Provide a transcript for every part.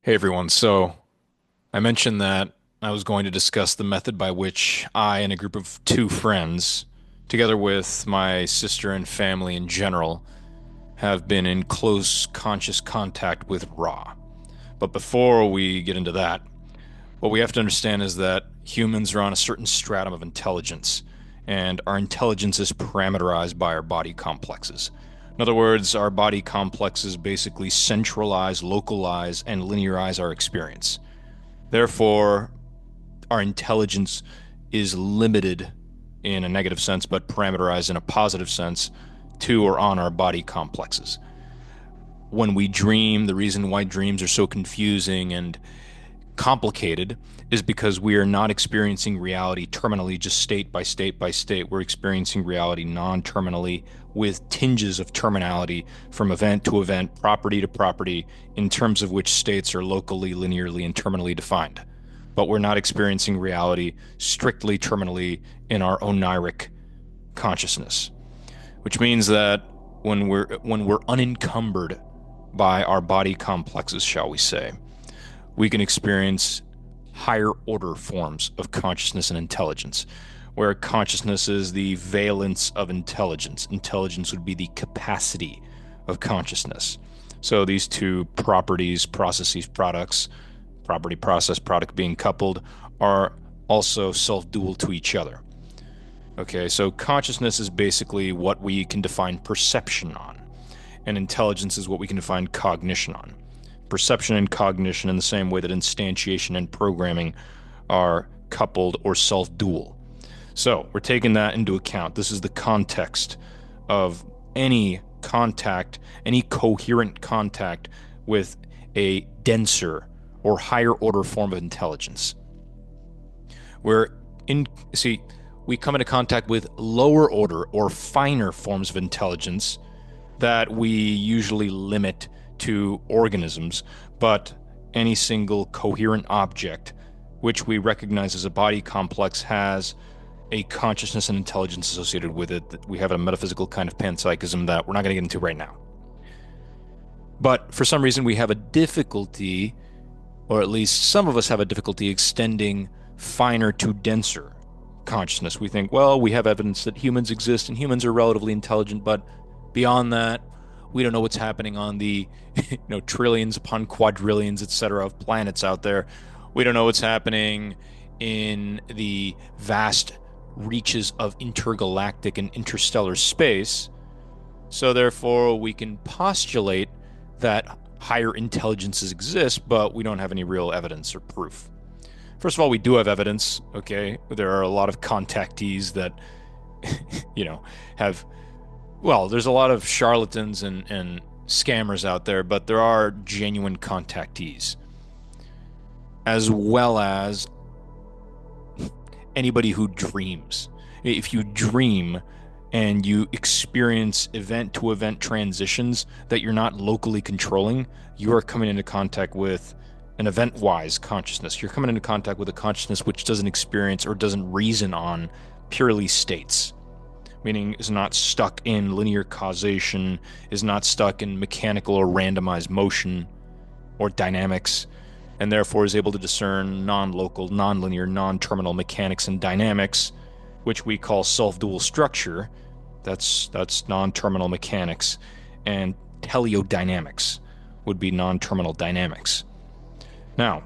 Hey everyone, so I mentioned that I was going to discuss the method by which I and a group of two friends, together with my sister and family in general, have been in close conscious contact with Ra. But before we get into that, what we have to understand is that humans are on a certain stratum of intelligence, and our intelligence is parameterized by our body complexes. In other words, our body complexes basically centralize, localize, and linearize our experience. Therefore, our intelligence is limited in a negative sense, but parameterized in a positive sense to or on our body complexes. When we dream, the reason why dreams are so confusing and complicated is because we are not experiencing reality terminally, just state by state by state. We're experiencing reality non-terminally with tinges of terminality from event to event, property to property, in terms of which states are locally, linearly, and terminally defined. But we're not experiencing reality strictly terminally in our oniric consciousness, which means that when we're unencumbered by our body complexes, shall we say, we can experience higher order forms of consciousness and intelligence, where consciousness is the valence of intelligence. Intelligence would be the capacity of consciousness. So these two properties, processes, products, property, process, product being coupled, are also self-dual to each other. Okay, so consciousness is basically what we can define perception on, and intelligence is what we can define cognition on. Perception and cognition in the same way that instantiation and programming are coupled or self-dual. So we're taking that into account. This is the context of any contact, any coherent contact with a denser or higher order form of intelligence. Where in see, we come into contact with lower order or finer forms of intelligence that we usually limit to organisms, but any single coherent object which we recognize as a body complex has a consciousness and intelligence associated with it. We have a metaphysical kind of panpsychism that we're not going to get into right now. But for some reason, we have a difficulty, or at least some of us have a difficulty extending finer to denser consciousness. We think, well, we have evidence that humans exist and humans are relatively intelligent, but beyond that, we don't know what's happening on the trillions upon quadrillions, etc., of planets out there. We don't know what's happening in the vast reaches of intergalactic and interstellar space. So therefore, we can postulate that higher intelligences exist, but we don't have any real evidence or proof. First of all, we do have evidence, okay? There are a lot of contactees that, you know, have, well, there's a lot of charlatans and scammers out there, but there are genuine contactees, as well as anybody who dreams. If you dream and you experience event to event transitions that you're not locally controlling, you are coming into contact with an event wise consciousness. You're coming into contact with a consciousness which doesn't experience or doesn't reason on purely states, meaning is not stuck in linear causation, is not stuck in mechanical or randomized motion or dynamics, and therefore is able to discern non-local, non-linear, non-terminal mechanics and dynamics, which we call self-dual structure. That's non-terminal mechanics, and teleodynamics would be non-terminal dynamics. Now,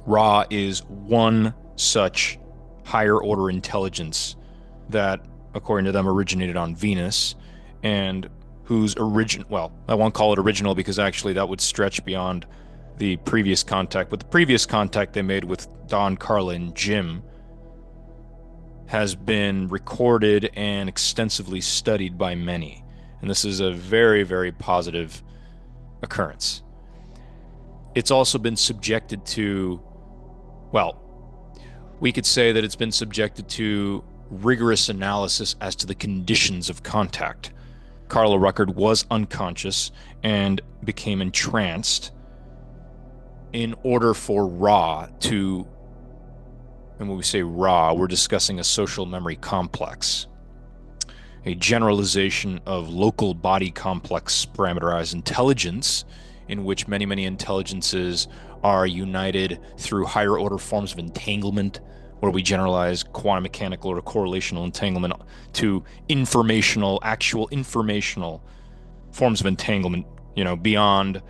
Ra is one such higher order intelligence that, according to them, originated on Venus, and whose origin, well, I won't call it original because actually that would stretch beyond the previous contact, but the previous contact they made with Don, Carla, and Jim has been recorded and extensively studied by many. And this is a very, very positive occurrence. It's also been subjected to, well, we could say that it's been subjected to rigorous analysis as to the conditions of contact. Carla Ruckert was unconscious and became entranced in order for Ra to, and when we say Ra, we're discussing a social memory complex, a generalization of local body complex parameterized intelligence in which many, many intelligences are united through higher order forms of entanglement, where we generalize quantum mechanical or correlational entanglement to informational, actual informational forms of entanglement, beyond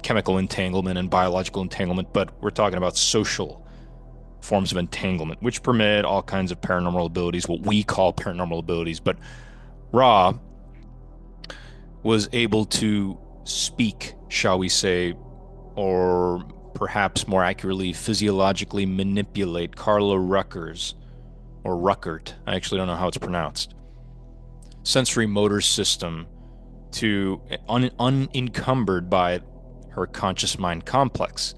chemical entanglement and biological entanglement, but we're talking about social forms of entanglement, which permit all kinds of paranormal abilities, what we call paranormal abilities. But Ra was able to speak, shall we say, or perhaps more accurately, physiologically manipulate Carla Rucker's, or Ruckert, I actually don't know how it's pronounced, sensory motor system to unencumbered by her conscious mind complex.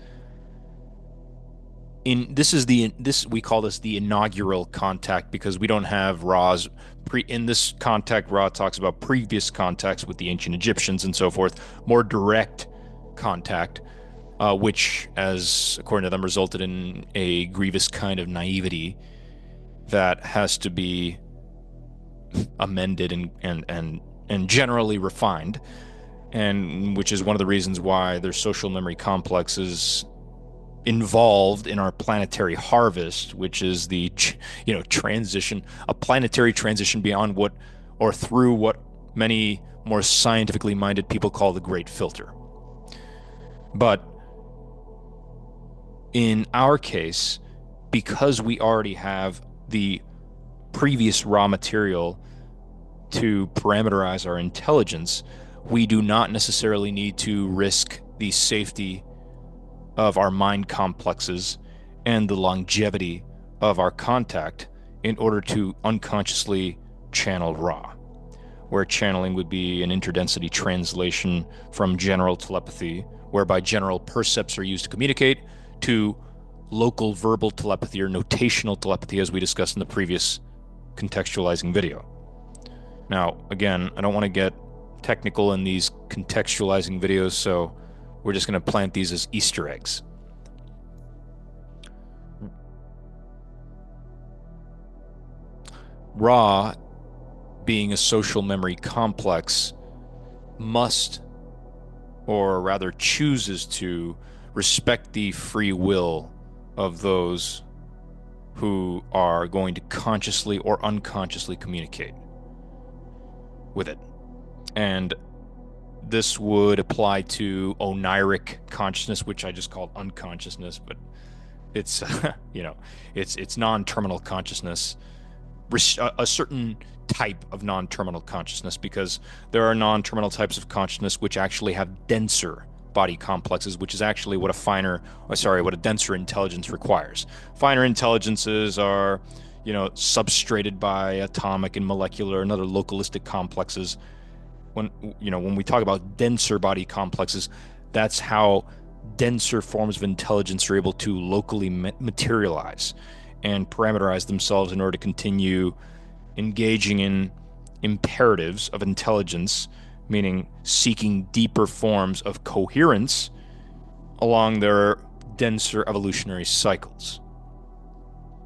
We call this the inaugural contact, because we don't have Ra's in this contact. Ra talks about previous contacts with the ancient Egyptians and so forth, more direct contact, which, as according to them, resulted in a grievous kind of naivety that has to be amended and generally refined, and which is one of the reasons why their social memory complex is involved in our planetary harvest, which is the transition, a planetary transition beyond what, or through what many more scientifically minded people call the Great Filter. But in our case, because we already have the previous raw material to parameterize our intelligence, we do not necessarily need to risk the safety of our mind complexes and the longevity of our contact in order to unconsciously channel Ra, where channeling would be an interdensity translation from general telepathy, whereby general percepts are used to communicate, to local verbal telepathy or notational telepathy, as we discussed in the previous contextualizing video. Now, again, I don't want to get technical in these contextualizing videos, so we're just going to plant these as Easter eggs. Ra, being a social memory complex, must, or rather chooses to, respect the free will of those who are going to consciously or unconsciously communicate with it. And this would apply to oniric consciousness, which I just called unconsciousness, but it's it's non-terminal consciousness, a certain type of non-terminal consciousness, because there are non-terminal types of consciousness which actually have denser body complexes, which is actually what a denser intelligence requires. Finer intelligences are, substrated by atomic and molecular and other localistic complexes. When we talk about denser body complexes, that's how denser forms of intelligence are able to locally materialize and parameterize themselves in order to continue engaging in imperatives of intelligence, meaning seeking deeper forms of coherence along their denser evolutionary cycles.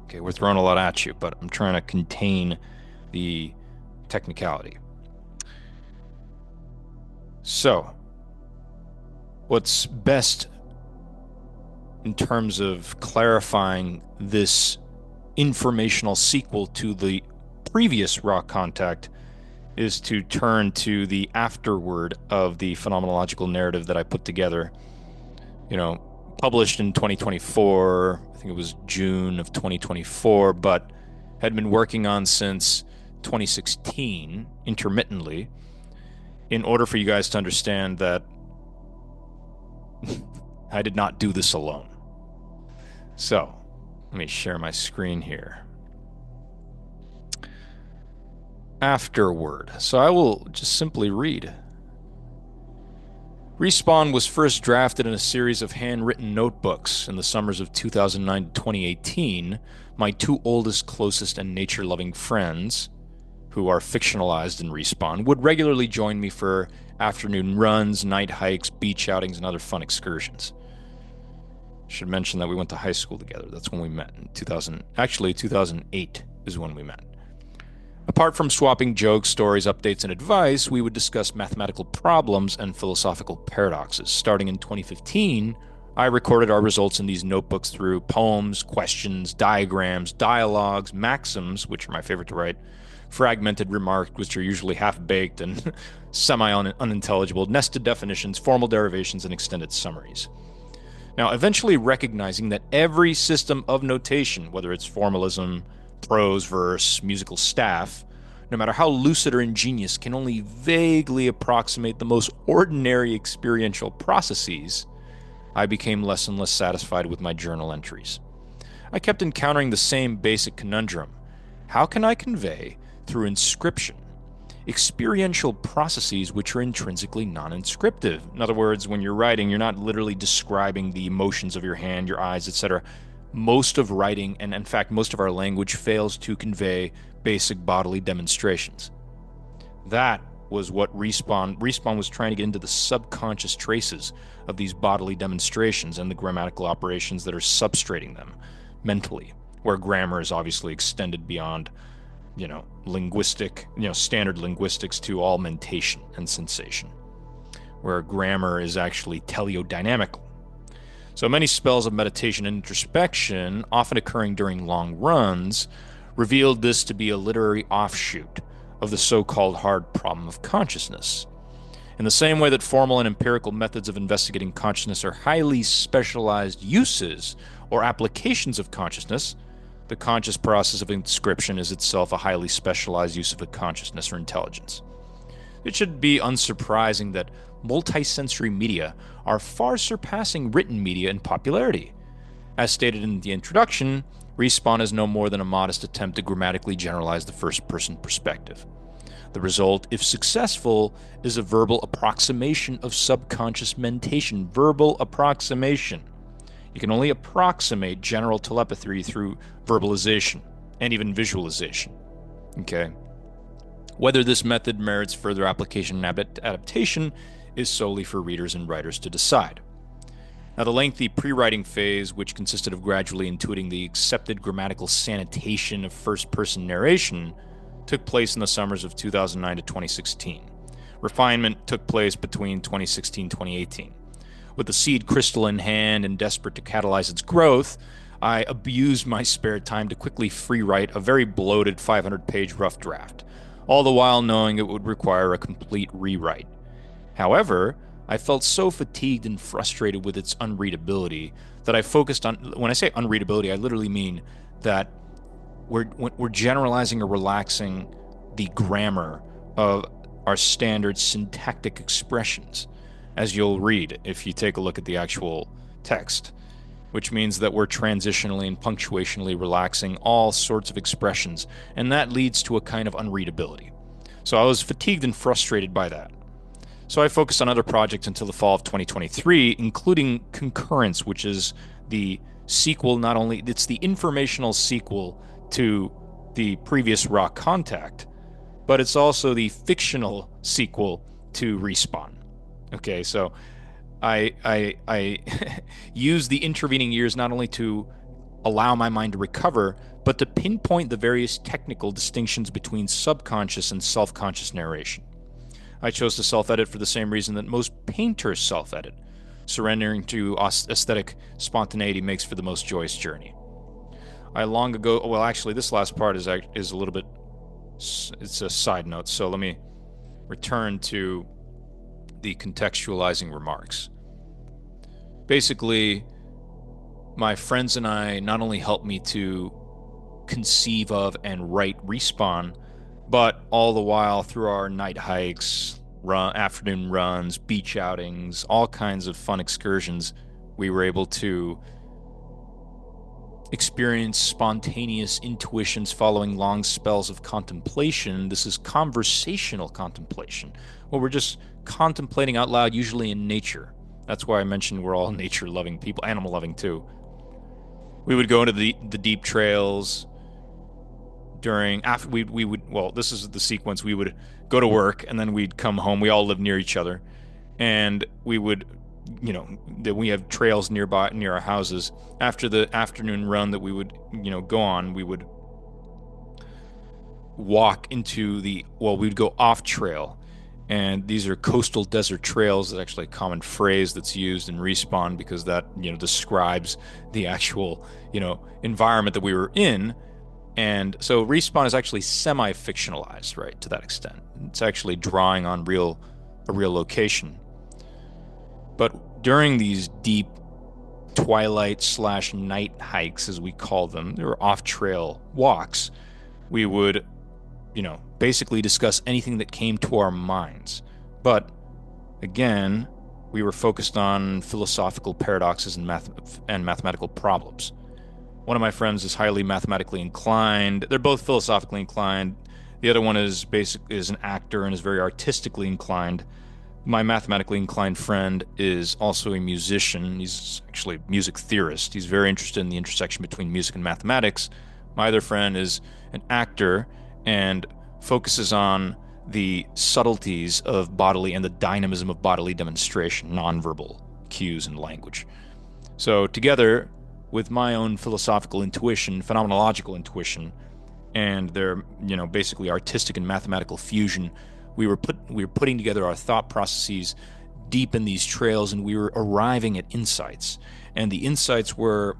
Okay, we're throwing a lot at you, but I'm trying to contain the technicality. So, what's best in terms of clarifying this informational sequel to the previous raw contact is to turn to the afterword of the phenomenological narrative that I put together, published in 2024. I think it was June of 2024, but had been working on since 2016 intermittently, in order for you guys to understand that I did not do this alone. So, let me share my screen here. Afterword. So I will just simply read. Respawn was first drafted in a series of handwritten notebooks in the summers of 2009 to 2018. My two oldest, closest, and nature-loving friends, who are fictionalized in Respawn, would regularly join me for afternoon runs, night hikes, beach outings, and other fun excursions. Should mention that we went to high school together. That's when we met in 2008 is when we met. Apart from swapping jokes, stories, updates, and advice, we would discuss mathematical problems and philosophical paradoxes. Starting in 2015, I recorded our results in these notebooks through poems, questions, diagrams, dialogues, maxims, which are my favorite to write, fragmented remarks, which are usually half-baked and semi-unintelligible, nested definitions, formal derivations, and extended summaries. Now, eventually recognizing that every system of notation, whether it's formalism, prose, verse, musical staff, no matter how lucid or ingenious, can only vaguely approximate the most ordinary experiential processes, I became less and less satisfied with my journal entries. I kept encountering the same basic conundrum. How can I convey, through inscription, experiential processes which are intrinsically non-inscriptive? In other words, when you're writing, you're not literally describing the emotions of your hand, your eyes, etc. Most of writing, and in fact most of our language, fails to convey basic bodily demonstrations. That was what Respawn was trying to get into the subconscious traces of these bodily demonstrations and the grammatical operations that are substrating them mentally, where grammar is obviously extended beyond, standard linguistics to all mentation and sensation, where grammar is actually teleodynamical. So many spells of meditation and introspection, often occurring during long runs, revealed this to be a literary offshoot of the so-called hard problem of consciousness. In the same way that formal and empirical methods of investigating consciousness are highly specialized uses or applications of consciousness, the conscious process of inscription is itself a highly specialized use of a consciousness or intelligence. It should be unsurprising that multisensory media are far surpassing written media in popularity. As stated in the introduction, Respawn is no more than a modest attempt to grammatically generalize the first-person perspective. The result, if successful, is a verbal approximation of subconscious mentation. Verbal approximation. You can only approximate general telepathy through verbalization and even visualization. Okay? Whether this method merits further application and adaptation is solely for readers and writers to decide. Now, the lengthy pre-writing phase, which consisted of gradually intuiting the accepted grammatical sanitation of first-person narration, took place in the summers of 2009 to 2016. Refinement took place between 2016 and 2018. With the seed crystal in hand and desperate to catalyze its growth, I abused my spare time to quickly free-write a very bloated 500-page rough draft, all the while knowing it would require a complete rewrite. However, I felt so fatigued and frustrated with its unreadability that I focused on, when I say unreadability, I literally mean that we're generalizing or relaxing the grammar of our standard syntactic expressions, as you'll read if you take a look at the actual text, which means that we're transitionally and punctuationally relaxing all sorts of expressions, and that leads to a kind of unreadability. So I was fatigued and frustrated by that. So I focused on other projects until the fall of 2023, including Concurrence, which is the sequel, it's the informational sequel to the previous Raw Contact, but it's also the fictional sequel to Respawn. Okay, so I use the intervening years not only to allow my mind to recover, but to pinpoint the various technical distinctions between subconscious and self-conscious narration. I chose to self-edit for the same reason that most painters self-edit. Surrendering to aesthetic spontaneity makes for the most joyous journey. I long ago, well, actually, this last part is a little bit, it's a side note, so let me return to the contextualizing remarks. Basically, my friends and I not only helped me to conceive of and write Respawn, but all the while through our night hikes, afternoon runs, beach outings, all kinds of fun excursions, we were able to experience spontaneous intuitions following long spells of contemplation. This is conversational contemplation, where we're just contemplating out loud, usually in nature. That's why I mentioned we're all nature-loving people, animal-loving too. We would go into the deep trails this is the sequence. We would go to work and then we'd come home. We all lived near each other, and we would, we have trails near our houses. After the afternoon run that we would, go on, we walk into we would go off trail. And these are coastal desert trails. That's actually a common phrase that's used in Respawn because that, describes the actual, environment that we were in. And so Respawn is actually semi-fictionalized, right, to that extent. It's actually drawing on a real location. But during these deep twilight slash night hikes, as we call them, they were off-trail walks, we would, basically discuss anything that came to our minds. But again, we were focused on philosophical paradoxes and mathematical problems. One of my friends is highly mathematically inclined. They're both philosophically inclined. The other one is an actor and is very artistically inclined. My mathematically inclined friend is also a musician. He's actually a music theorist. He's very interested in the intersection between music and mathematics. My other friend is an actor and focuses on the subtleties of bodily and the dynamism of bodily demonstration, nonverbal cues and language. So together, with my own philosophical intuition, phenomenological intuition, and their, basically artistic and mathematical fusion, we were putting together our thought processes deep in these trails, and we were arriving at insights. And the insights were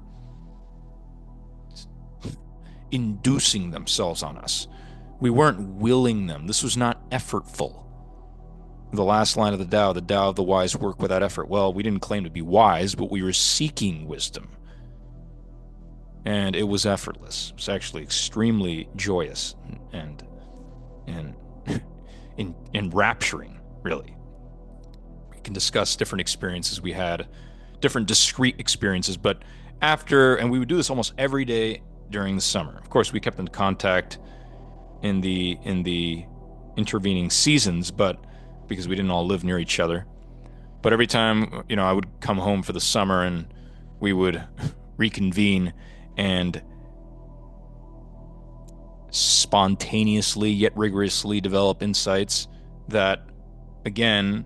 inducing themselves on us. We weren't willing them. This was not effortful. The last line of the Tao of the wise work without effort. Well, we didn't claim to be wise, but we were seeking wisdom. And it was effortless. It was actually extremely joyous and enrapturing, really. We can discuss different experiences we had, different discrete experiences, but and we would do this almost every day during the summer. Of course, we kept in contact in the intervening seasons, but because we didn't all live near each other. But every time, I would come home for the summer and we would reconvene and spontaneously yet rigorously develop insights that, again,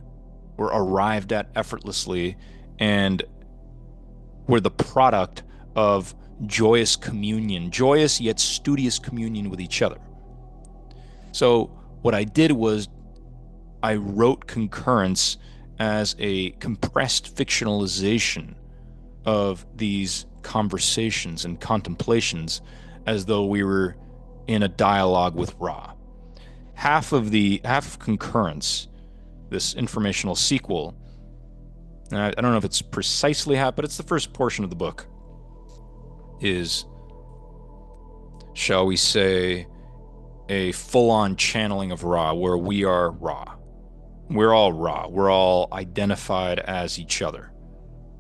were arrived at effortlessly and were the product of joyous communion, joyous yet studious communion with each other. So what I did was I wrote Concurrence as a compressed fictionalization of these conversations and contemplations as though we were in a dialogue with Ra. Half of Concurrence, this informational sequel, and I don't know if it's precisely half, but it's the first portion of the book, is, shall we say, a full-on channeling of Ra, where we are Ra. We're all Ra. We're all identified as each other.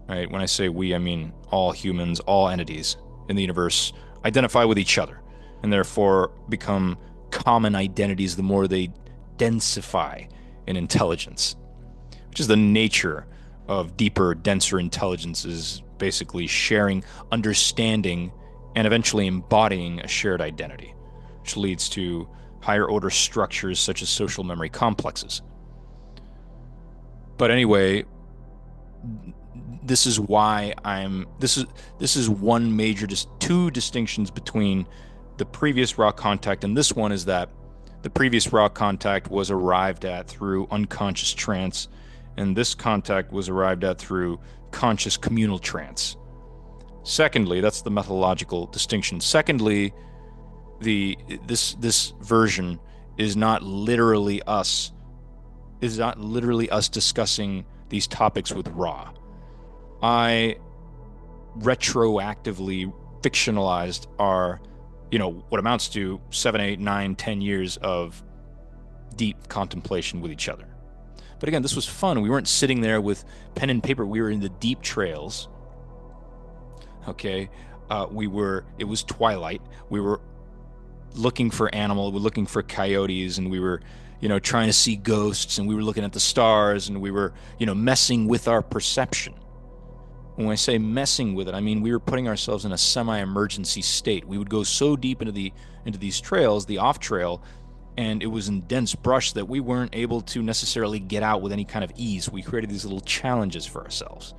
Right? When I say we, I mean all humans, all entities in the universe identify with each other, and therefore become common identities the more they densify in intelligence, which is the nature of deeper, denser intelligences, basically sharing, understanding, and eventually embodying a shared identity, which leads to higher order structures such as social memory complexes. But anyway, this is why this is one major, two distinctions between the previous Ra contact and this one, is that the previous Ra contact was arrived at through unconscious trance, and this contact was arrived at through conscious communal trance. Secondly, that's the methodological distinction. Secondly, this version is not literally us discussing these topics with Ra. I retroactively fictionalized our, what amounts to 7, 8, 9, 10 years of deep contemplation with each other. But again, this was fun. We weren't sitting there with pen and paper. We were in the deep trails. Okay. It was twilight. We were looking for animal. We were looking for coyotes, and we were, trying to see ghosts, and we were looking at the stars, and we were, messing with our perception. When I say messing with it, I mean we were putting ourselves in a semi-emergency state. We would go so deep into these trails, the off-trail, and it was in dense brush that we weren't able to necessarily get out with any kind of ease. We created these little challenges for ourselves.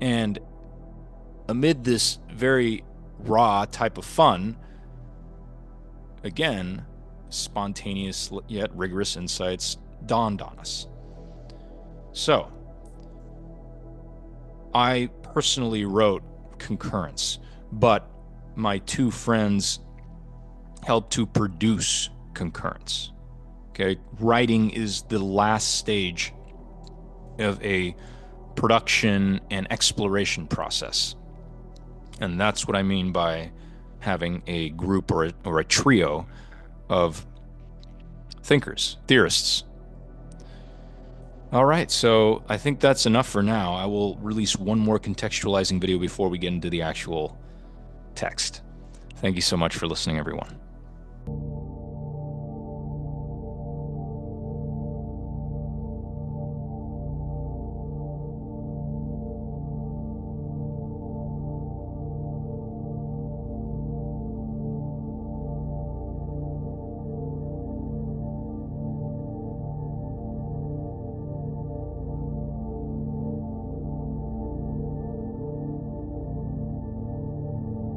And amid this very raw type of fun, again, spontaneous yet rigorous insights dawned on us. So, I personally wrote concurrence, but my two friends helped to produce concurrence. Okay, writing is the last stage of a production and exploration process. And that's what I mean by having a group or a trio of thinkers, theorists. All right, so I think that's enough for now. I will release one more contextualizing video before we get into the actual text. Thank you so much for listening, everyone.